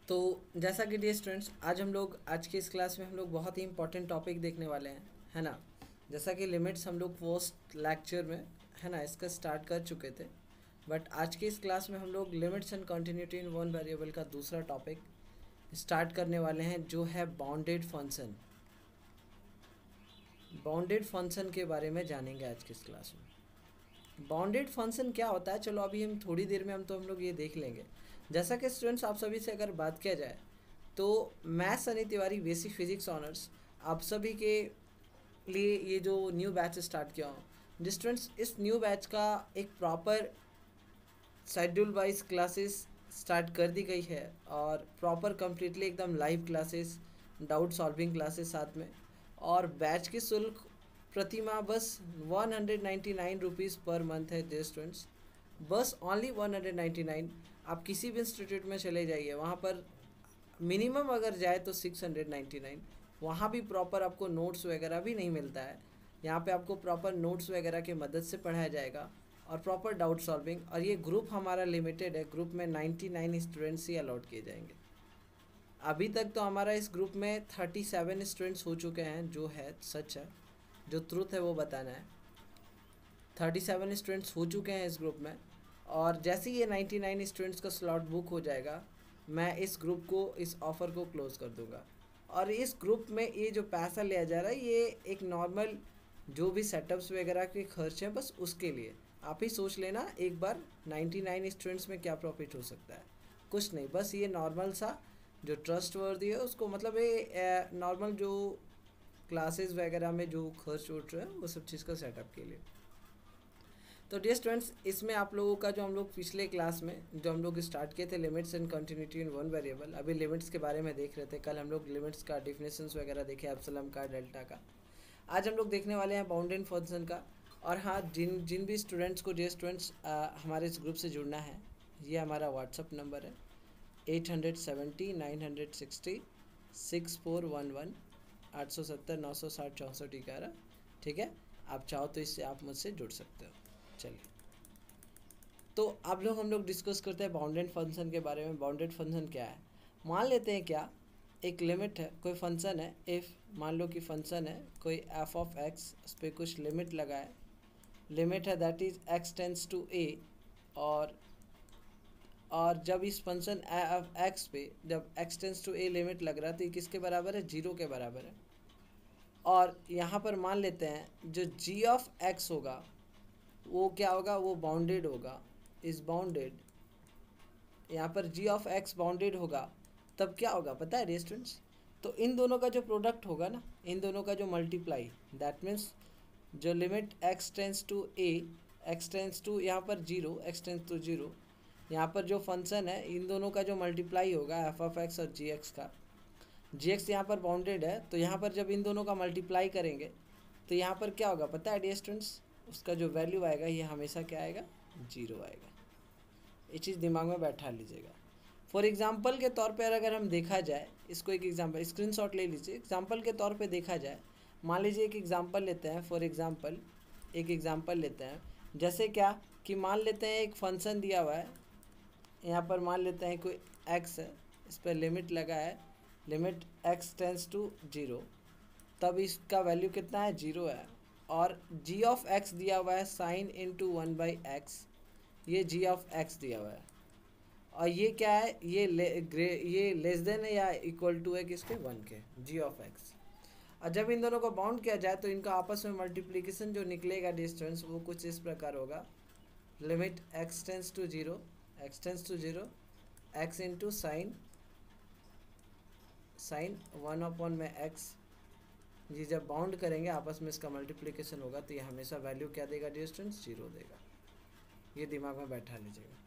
तो जैसा कि डियर स्टूडेंट्स, आज की इस क्लास में हम लोग बहुत ही इंपॉर्टेंट टॉपिक देखने वाले हैं, है ना। जैसा कि लिमिट्स हम लोग फर्स्ट लेक्चर में, है ना, इसका स्टार्ट कर चुके थे। बट आज की इस क्लास में हम लोग limits and continuity in one variable का दूसरा टॉपिक स्टार्ट करने वाले हैं, जो है बाउंडेड फंक्शन। बाउंडेड फंक्शन के बारे में जानेंगे आज की इस क्लास में। बाउंडेड फंक्शन क्या होता है, चलो अभी हम थोड़ी देर में हम लोग ये देख लेंगे। जैसा कि स्टूडेंट्स, आप सभी से अगर बात किया जाए तो मैं Sunny Tiwari, basic physics honours, आप सभी के लिए ये जो न्यू बैच स्टार्ट किया हूँ। स्टूडेंट्स, इस न्यू बैच का एक proper schedule wise classes start कर दी गई है, और प्रॉपर कम्प्लीटली एकदम live classes, doubt solving classes साथ में। और बैच की शुल्क प्रति माह बस 199 रुपीज़ पर मंथ है डियर स्टूडेंट्स। बस ओनली 199। आप किसी भी इंस्टीट्यूट में चले जाइए, वहाँ पर मिनिमम अगर जाए तो 699। वहाँ भी प्रॉपर आपको नोट्स वगैरह भी नहीं मिलता है। यहाँ पे आपको प्रॉपर नोट्स वगैरह की मदद से पढ़ाया जाएगा, और प्रॉपर डाउट सॉल्विंग। और ये ग्रुप हमारा लिमिटेड है, ग्रुप में 99 स्टूडेंट्स ही अलॉट किए जाएंगे। अभी तक तो हमारा इस ग्रुप में 37 स्टूडेंट्स हो चुके हैं, जो है सच है, जो ट्रुथ है वो बताना है। 37 स्टूडेंट्स हो चुके हैं इस ग्रुप में, और जैसे ही ये 99 स्टूडेंट्स का स्लॉट बुक हो जाएगा, मैं इस ग्रुप को, इस ऑफ़र को क्लोज़ कर दूंगा। और इस ग्रुप में ये जो पैसा लिया जा रहा है, ये एक नॉर्मल जो भी सेटअप्स वगैरह के खर्च हैं, बस उसके लिए। आप ही सोच लेना एक बार, 99 स्टूडेंट्स में क्या प्रॉफिट हो सकता है। कुछ नहीं, बस ये नॉर्मल सा जो ट्रस्ट वर्दी है उसको, मतलब ये नॉर्मल जो क्लासेस वगैरह में जो खर्च उठ रहे हैं, वो सब चीज़ का सेटअप के लिए। तो डियर स्टूडेंट्स, इसमें आप लोगों का जो हम लोग पिछले क्लास में जो हम लोग स्टार्ट किए थे, limits and continuity in one variable, अभी लिमिट्स के बारे में देख रहे थे। कल हम लोग लिमिट्स का डिफिनेशंस वगैरह देखे, एप्सिलॉन का, डेल्टा का। आज हम लोग देखने वाले हैं बाउंडेड फंक्शन का। और हाँ, जिन जिन भी स्टूडेंट्स को, डियर स्टूडेंट्स, हमारे इस ग्रुप से जुड़ना है, ये हमारा व्हाट्सअप नंबर है 870 960 6411, 870 960 6411। ठीक है, आप चाहो तो इससे आप मुझसे जुड़ सकते हो। चलिए, तो आप लोग हम लोग डिस्कस करते हैं बाउंडेड फंक्शन के बारे में। बाउंडेड फंक्शन क्या है, मान लेते हैं क्या, एक लिमिट है, कोई फंक्शन है, इफ़ मान लो कि फंक्शन है कोई एफ ऑफ एक्स, उस पर कुछ लिमिट लगा है, लिमिट है that is x tends to A. और जब इस फंक्शन एक्स पे जब x tends to A limit लग रहा है, तो ये किसके बराबर है, 0 के बराबर है। और यहाँ पर मान लेते हैं जो जी ऑफ एक्स होगा वो क्या होगा, वो बाउंडेड होगा, इज बाउंडेड। यहाँ पर जी ऑफ एक्स बाउंडेड होगा, तब क्या होगा पता है स्टूडेंट्स, तो इन दोनों का जो प्रोडक्ट होगा ना, इन दोनों का जो मल्टीप्लाई, दैट मीन्स जो limit x tends to a, x tends to यहाँ पर 0, एक्स टेंस टू 0, यहाँ पर जो फंक्शन है, इन दोनों का जो मल्टीप्लाई होगा एफ ऑफ एक्स और जी एक्स का, जी एक्स यहाँ पर बाउंडेड है, तो यहाँ पर जब इन दोनों का मल्टीप्लाई करेंगे, तो यहाँ पर क्या होगा पता है डियर स्टूडेंट्स, उसका जो वैल्यू आएगा ये हमेशा क्या आएगा, 0 आएगा। ये चीज़ दिमाग में बैठा लीजिएगा। फॉर एग्जांपल के तौर पर अगर हम देखा जाए, इसको एक एग्जांपल स्क्रीनशॉट ले लीजिए, एग्जांपल के तौर पे देखा जाए, मान लीजिए एक एग्जांपल लेते हैं, फॉर एग्जांपल एक एग्जांपल लेते हैं। जैसे क्या कि मान लेते हैं एक फंक्शन दिया हुआ है, यहाँ पर मान लेते हैं कोई एक्स है, इस पर लिमिट लगा है, लिमिट एक्स टेंस टू 0, तब इसका वैल्यू कितना है, 0 है। और जी ऑफ एक्स दिया हुआ है साइन इंटू 1/x, ये जी ऑफ एक्स दिया हुआ है। और ये क्या है, ये लेस देन है या इक्वल टू है किसके, 1 के, जी ऑफ एक्स। और जब इन दोनों को बाउंड किया जाए, तो इनका आपस में मल्टीप्लिकेशन जो निकलेगा डिस्टेंस, वो कुछ इस प्रकार होगा, limit x tends to 0, x tends to 0, x into sine 1 में एक्स। ये जब बाउंड करेंगे आपस में, इसका मल्टीप्लिकेशन होगा, तो ये हमेशा वैल्यू क्या देगा डिस्टेंस, 0 देगा। ये दिमाग में बैठा लीजिएगा।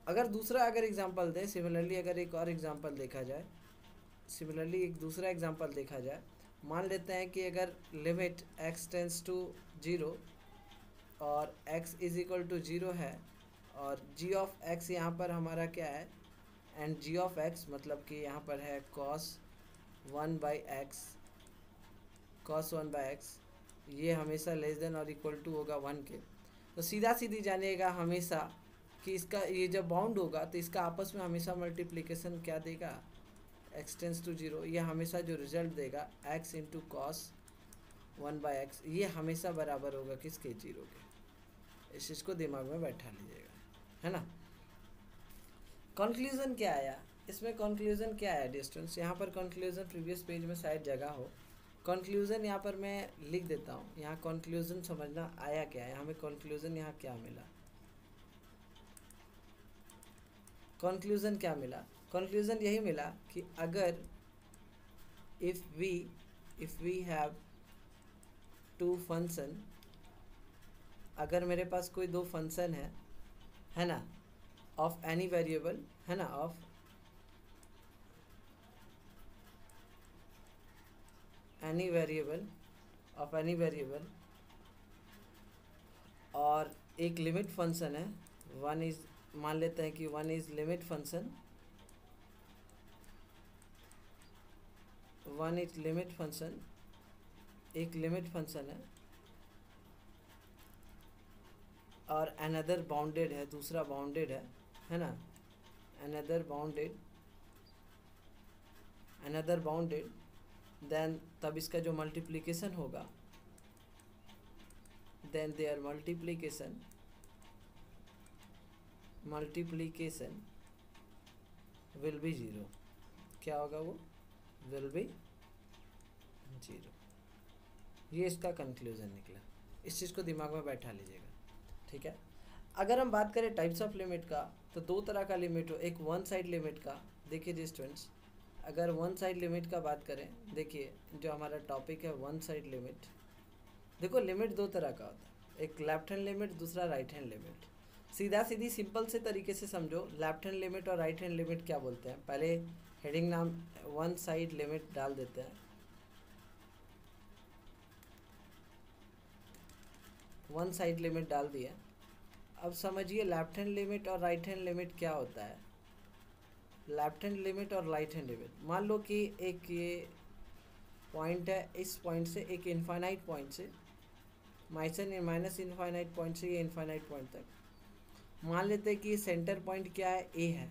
अगर दूसरा एग्जांपल दें, सिमिलरली अगर एक और एग्जांपल देखा जाए, सिमिलरली एक दूसरा एग्जांपल देखा जाए, मान लेते हैं कि अगर लिमिट एक्स टेंस टू 0 और x इज इक्वल टू 0 है, और g ऑफ x यहाँ पर हमारा क्या है, एंड g ऑफ x मतलब कि यहाँ पर है cos 1/x, cos 1/x, ये हमेशा लेस देन और इक्वल टू होगा 1 के। तो सीधा सीधी जानिएगा, हमेशा कि इसका ये जब बाउंड होगा तो इसका आपस में हमेशा मल्टीप्लिकेशन क्या देगा, x टेंस टू 0, ये हमेशा जो रिजल्ट देगा x इंटू कॉस 1/x, ये हमेशा बराबर होगा किसके, 0 के। इस चीज़ को दिमाग में बैठा लीजिएगा, है ना। कंक्लूजन क्या आया इसमें, कंक्लूजन क्या आया डिस्टेंस, यहाँ पर कंक्लूजन प्रीवियस पेज में शायद जगह हो। कंक्लूजन यहाँ पर मैं लिख देता हूँ, यहाँ कंक्लूजन समझना आया क्या है, हमें कंक्लूजन यहाँ क्या मिला, कंक्लूजन क्या मिला, कंक्लूजन यही मिला कि अगर if we have two function, अगर मेरे पास कोई दो फंक्शन है ना, ऑफ एनी वेरिएबल, है ना, of any variable, of any variable, और एक लिमिट फंक्शन है, वन इज, मान लेते हैं कि one is limit function, one is limit function, एक लिमिट फंक्शन है, और अनदर बाउंडेड है, दूसरा बाउंडेड है ना, अनदर बाउंडेड, देन तब इसका जो मल्टीप्लिकेशन होगा, then their multiplication will be 0, क्या होगा वो, विल बी 0। ये इसका कंक्लूजन निकला, इस चीज़ को दिमाग में बैठा लीजिएगा, ठीक है। अगर हम बात करें टाइप्स ऑफ लिमिट का, तो दो तरह का लिमिट हो, एक वन साइड लिमिट का, देखिए जी स्टूडेंट्स, अगर वन साइड लिमिट का बात करें, देखिए जो हमारा टॉपिक है वन साइड लिमिट, देखो लिमिट दो तरह का होता है, एक लेफ्ट हैंड लिमिट, दूसरा राइट हैंड लिमिट। सीधा सीधी सिंपल से तरीके से समझो, लेफ्ट हैंड लिमिट और राइट हैंड लिमिट क्या बोलते हैं, पहले हेडिंग नाम वन साइड लिमिट डाल देते हैं, वन साइड लिमिट डाल दिया। अब समझिए लेफ्ट हैंड लिमिट और राइट हैंड लिमिट क्या होता है, लेफ्ट हैंड लिमिट और राइट हैंड लिमिट, मान लो कि एक ये पॉइंट है, इस पॉइंट से एक इनफाइनाइट पॉइंट से, माइनस इनफाइनाइट पॉइंट से ये इनफाइनाइट पॉइंट तक, मान लेते हैं कि सेंटर पॉइंट क्या है, ए है,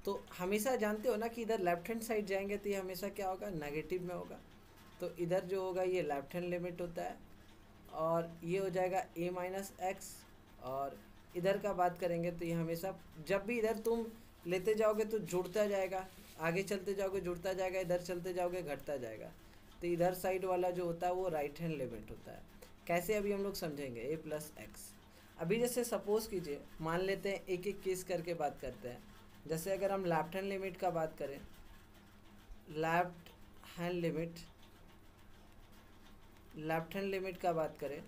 तो हमेशा जानते हो ना कि इधर लेफ्ट हैंड साइड जाएंगे तो ये हमेशा क्या होगा, नेगेटिव में होगा, तो इधर जो होगा ये लेफ्ट हैंड लिमिट होता है, और ये हो जाएगा a-x, और इधर का बात करेंगे तो ये हमेशा जब भी इधर तुम लेते जाओगे तो जुड़ता जाएगा, आगे चलते जाओगे जुड़ता जाएगा, इधर चलते जाओगे घटता जाएगा, तो इधर साइड वाला जो होता है वो राइट हैंड लिमिट होता है। कैसे, अभी हम लोग समझेंगे, a+x। अभी जैसे सपोज कीजिए, मान लेते हैं एक एक केस करके बात करते हैं, जैसे अगर हम लेफ्ट हैंड लिमिट का बात करें, लेफ्ट हैंड लिमिट का बात करें,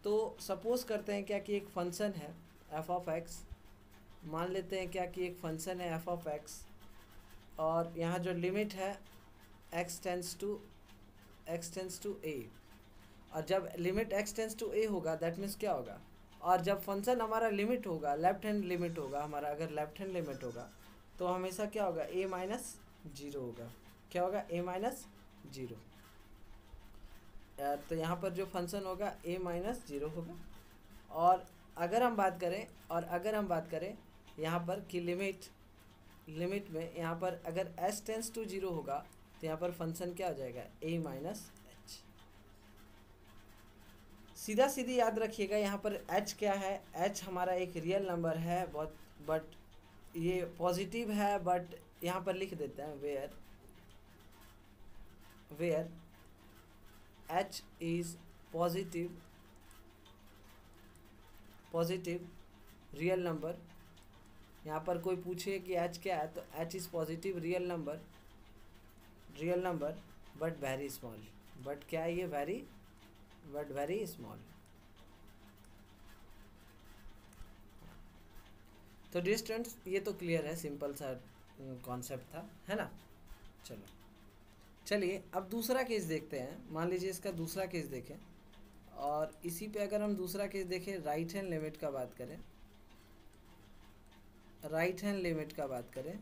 तो सपोज करते हैं क्या कि एक फंक्शन है f(x), मान लेते हैं क्या कि एक फंक्शन है f(x), और यहाँ जो लिमिट है x टेंस टू a, और जब limit x tends to a होगा दैट मीन्स क्या होगा, और जब फंक्शन हमारा लिमिट होगा, लेफ्ट हैंड लिमिट होगा हमारा, अगर लेफ्ट हैंड लिमिट होगा तो हमेशा क्या होगा, a-0 होगा, क्या होगा, a-0। तो यहाँ पर जो फंक्शन होगा a-0 होगा। और अगर हम बात करें यहाँ पर कि लिमिट में यहाँ पर अगर s टेंस टू 0 होगा तो यहाँ पर फंक्शन क्या हो जाएगा, a-h। सीधा सीधी याद रखिएगा, यहाँ पर h क्या है, h हमारा एक रियल नंबर है, बट ये पॉजिटिव है, बट यहाँ पर लिख देते हैं where h is positive real number. यहाँ पर कोई पूछे कि h क्या है, तो h is positive real number but very small, but क्या है ये, वेरी स्मॉल। तो डियर स्टूडेंट्स, ये तो क्लियर है, सिंपल सा कॉन्सेप्ट था, है ना। चलिए अब दूसरा केस देखते हैं, मान लीजिए इसका दूसरा केस देखें, और इसी पे अगर हम दूसरा केस देखें, राइट हैंड लिमिट का बात करें,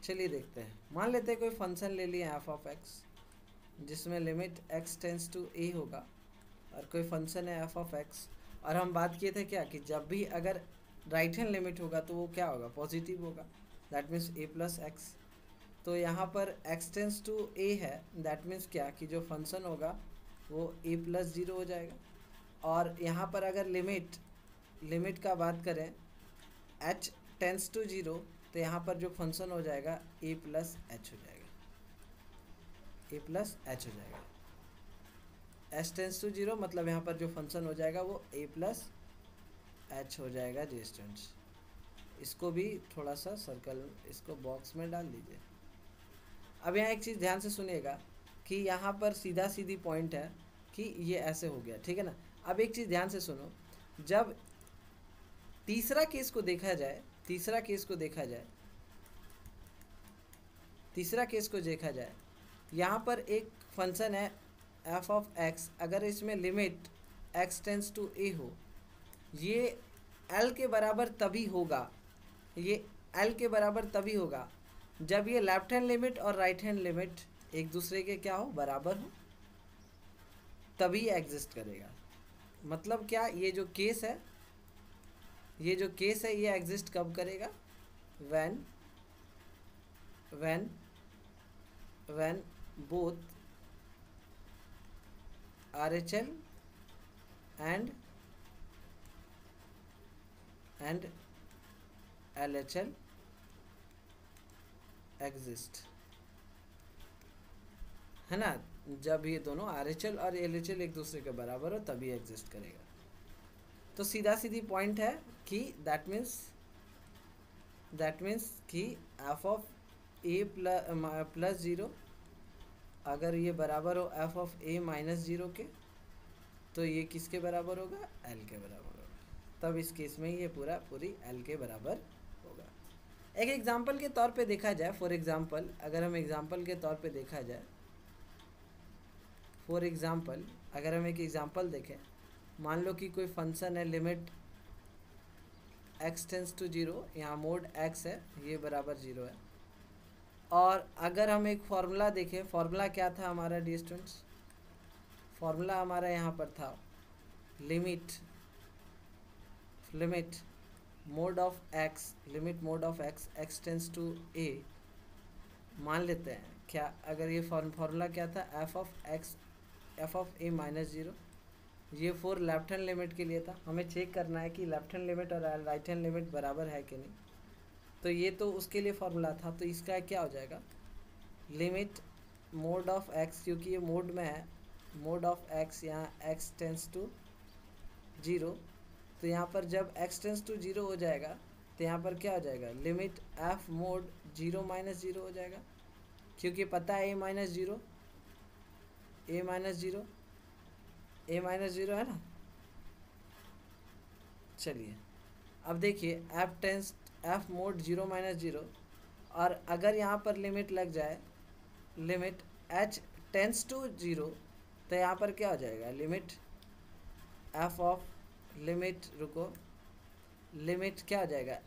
चलिए देखते हैं। मान लेते हैं कोई फंक्शन ले लिया f(x), जिसमें limit x tends to a होगा, और कोई फंक्शन है f(x), और हम बात किए थे क्या कि जब भी अगर राइट हैंड लिमिट होगा तो वो क्या होगा, पॉजिटिव होगा, that means A plus x. तो यहाँ पर एक्स टेंस टू ए है, दैट मीन्स क्या कि जो फंक्शन होगा वो ए प्लस ज़ीरो हो जाएगा। और यहाँ पर अगर लिमिट का बात करें एच टेंस टू ज़ीरो, तो यहाँ पर जो फंक्शन हो जाएगा ए प्लस एच हो जाएगा, ए प्लस एच हो जाएगा। एच टेंस टू ज़ीरो मतलब यहाँ पर जो फंक्शन हो जाएगा वो ए प्लस एच हो जाएगा जी स्टूडेंट्स। इसको भी थोड़ा सा सर्कल, इसको बॉक्स में डाल दीजिए। अब यहाँ एक चीज़ ध्यान से सुनिएगा कि यहाँ पर सीधा सीधी पॉइंट है कि ये ऐसे हो गया, ठीक है ना। अब एक चीज़ ध्यान से सुनो, जब तीसरा केस को देखा जाए, तीसरा केस को देखा जाए, यहाँ पर एक फंक्शन है एफ ऑफ एक्स, अगर इसमें लिमिट एक्स टेंस टू ए हो, ये एल के बराबर तभी होगा, ये एल के बराबर तभी होगा जब ये लेफ्ट हैंड लिमिट और राइट हैंड लिमिट एक दूसरे के क्या हो, बराबर हो, तभी एग्जिस्ट करेगा। मतलब क्या, ये जो केस है ये एग्जिस्ट कब करेगा, when both RHL and LHL exist, है ना। जब ये दोनों RHL और LHL एक दूसरे के बराबर हो तभी एग्जिस्ट करेगा। तो सीधा सीधी पॉइंट है कि दैट मीन्स कि F of A plus zero अगर ये बराबर हो F of A minus zero के, तो ये किसके बराबर होगा, एल के बराबर होगा। तब इस केस में ये पूरी एल के बराबर होगा। एक एग्जांपल के तौर पे देखा जाए, फॉर एग्जांपल अगर हम एग्जांपल के तौर पे देखा जाए, फॉर एग्जांपल अगर हम एक एग्जांपल देखें, मान लो कि कोई फंक्शन है limit x tends to zero, यहाँ मोड एक्स है, ये बराबर ज़ीरो है। और अगर हम एक फार्मूला देखें, फार्मूला क्या था हमारा डी स्टूडेंट्स, फार्मूला हमारा यहाँ पर था limit mod of x, limit mod of x x tends to A, मान लेते हैं क्या, अगर ये फार्मूला क्या था, f of A minus zero, ये फॉर लेफ्ट हैंड लिमिट के लिए था। हमें चेक करना है कि लेफ्ट हैंड लिमिट और राइट हैंड लिमिट बराबर है कि नहीं, तो ये तो उसके लिए फार्मूला था। तो इसका क्या हो जाएगा, लिमिट मोड ऑफ एक्स, क्योंकि ये मोड में है, मोड ऑफ एक्स, यहाँ एक्स टेंस टू ज़ीरो, तो यहाँ पर जब एक्स टेंस टू ज़ीरो हो जाएगा तो यहाँ पर क्या हो जाएगा, limit F mod zero minus zero हो जाएगा, क्योंकि पता है ए माइनस ज़ीरो है ना। चलिए अब देखिए f mod zero minus zero, और अगर यहाँ पर लिमिट लग जाए, limit h tends to zero, तो यहाँ पर क्या हो जाएगा, लिमिट एफ ऑफ लिमिट, रुको, लिमिट क्या हो जाएगा,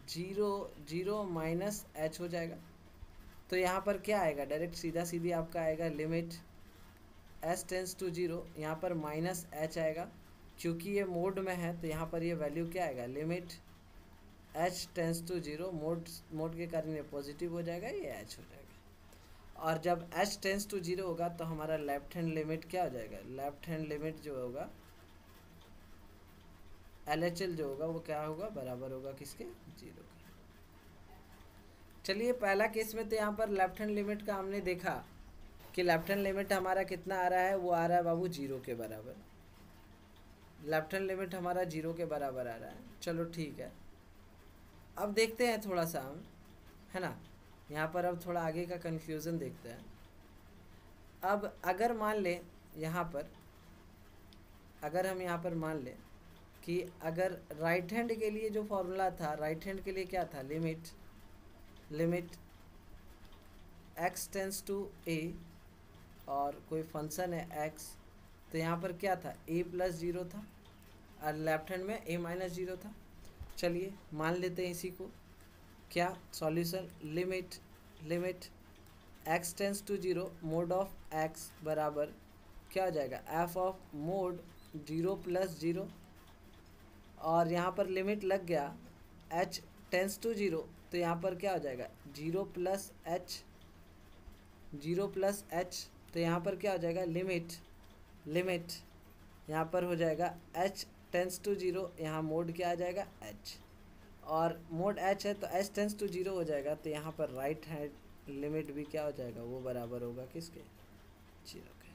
ज़ीरो माइनस एच हो जाएगा। तो यहाँ पर क्या आएगा, डायरेक्ट सीधा सीधी आपका आएगा limit h tends to zero, यहाँ पर माइनस एच आएगा, क्योंकि ये मोड में है तो यहाँ पर ये वैल्यू क्या आएगा, limit h tends to zero, mod के कारण ये पॉजिटिव हो जाएगा, ये एच हो जाएगा। और जब एच टेंस टू ज़ीरो होगा तो हमारा लेफ्ट हैंड लिमिट क्या हो जाएगा, लेफ्ट हैंड लिमिट जो होगा LHL जो होगा वो क्या होगा, बराबर होगा किसके, ज़ीरो के। चलिए पहला केस में तो यहाँ पर लेफ्ट हैंड लिमिट का हमने देखा कि लेफ्ट हैंड लिमिट हमारा कितना आ रहा है, वो आ रहा है बाबू ज़ीरो के बराबर, लेफ्ट हैंड लिमिट हमारा ज़ीरो के बराबर आ रहा है। चलो ठीक है, अब देखते हैं थोड़ा सा हम, है ना, यहाँ पर अब थोड़ा आगे का कन्फ्यूज़न देखते हैं। अब अगर मान लें यहाँ पर, अगर हम यहाँ पर मान लें कि अगर राइट हैंड के लिए जो फॉर्मूला था, राइट हैंड के लिए क्या था, limit x tends to A, और कोई फंक्शन है एक्स, तो यहाँ पर क्या था, ए प्लस ज़ीरो था, और लेफ्ट हैंड में ए माइनस ज़ीरो था। चलिए मान लेते हैं इसी को, क्या solution, limit x tends to zero, mod of x बराबर क्या हो जाएगा, f of mod zero plus zero, और यहाँ पर लिमिट लग गया h टेंस टू 0, तो यहाँ पर क्या हो जाएगा 0 प्लस एच, 0 प्लस एच, तो यहाँ पर क्या हो जाएगा लिमिट यहाँ पर हो जाएगा h टेंस टू 0, यहाँ मोड क्या आ जाएगा h, और मोड h है तो h टेंस टू 0 हो जाएगा, तो यहाँ पर राइट हैंड लिमिट भी क्या हो जाएगा वो बराबर होगा किसके 0 के।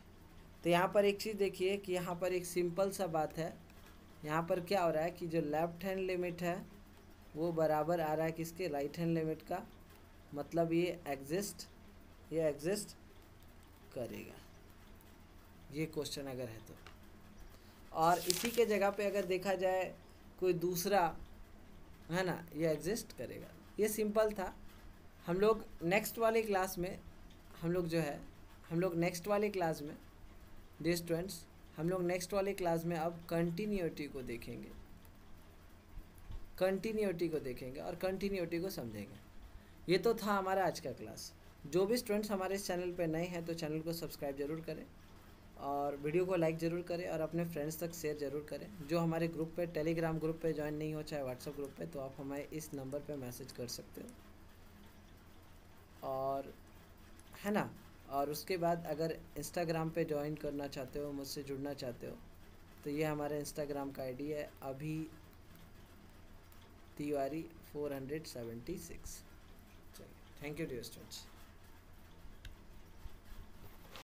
तो यहाँ पर एक चीज़ देखिए कि यहाँ पर एक सिंपल सा बात है, यहाँ पर क्या हो रहा है कि जो लेफ्ट हैंड लिमिट है वो बराबर आ रहा है किसके राइट हैंड लिमिट का, मतलब ये एग्जिस्ट करेगा, ये क्वेश्चन अगर है तो। और इसी के जगह पे अगर देखा जाए कोई दूसरा है ना, ये एग्जिस्ट करेगा। ये सिंपल था। हम लोग नेक्स्ट वाले क्लास में डियर स्टूडेंट्स हम लोग नेक्स्ट वाले क्लास में अब कंटिन्यूटी को देखेंगे और कंटिन्यूटी को समझेंगे। ये तो था हमारा आज का क्लास। जो भी स्टूडेंट्स हमारे इस चैनल पे नए हैं तो चैनल को सब्सक्राइब जरूर करें और वीडियो को लाइक ज़रूर करें और अपने फ्रेंड्स तक शेयर ज़रूर करें। जो हमारे ग्रुप पे टेलीग्राम ग्रुप पे ज्वाइन नहीं हो, चाहे व्हाट्सएप ग्रुप पे, तो आप हमें इस नंबर पे मैसेज कर सकते हो, और है ना। और उसके बाद अगर इंस्टाग्राम पे ज्वाइन करना चाहते हो, मुझसे जुड़ना चाहते हो, तो ये हमारा इंस्टाग्राम का आईडी है अभी तिवारी 476। चलिए, थैंक यू डियर स्टूडेंट्स।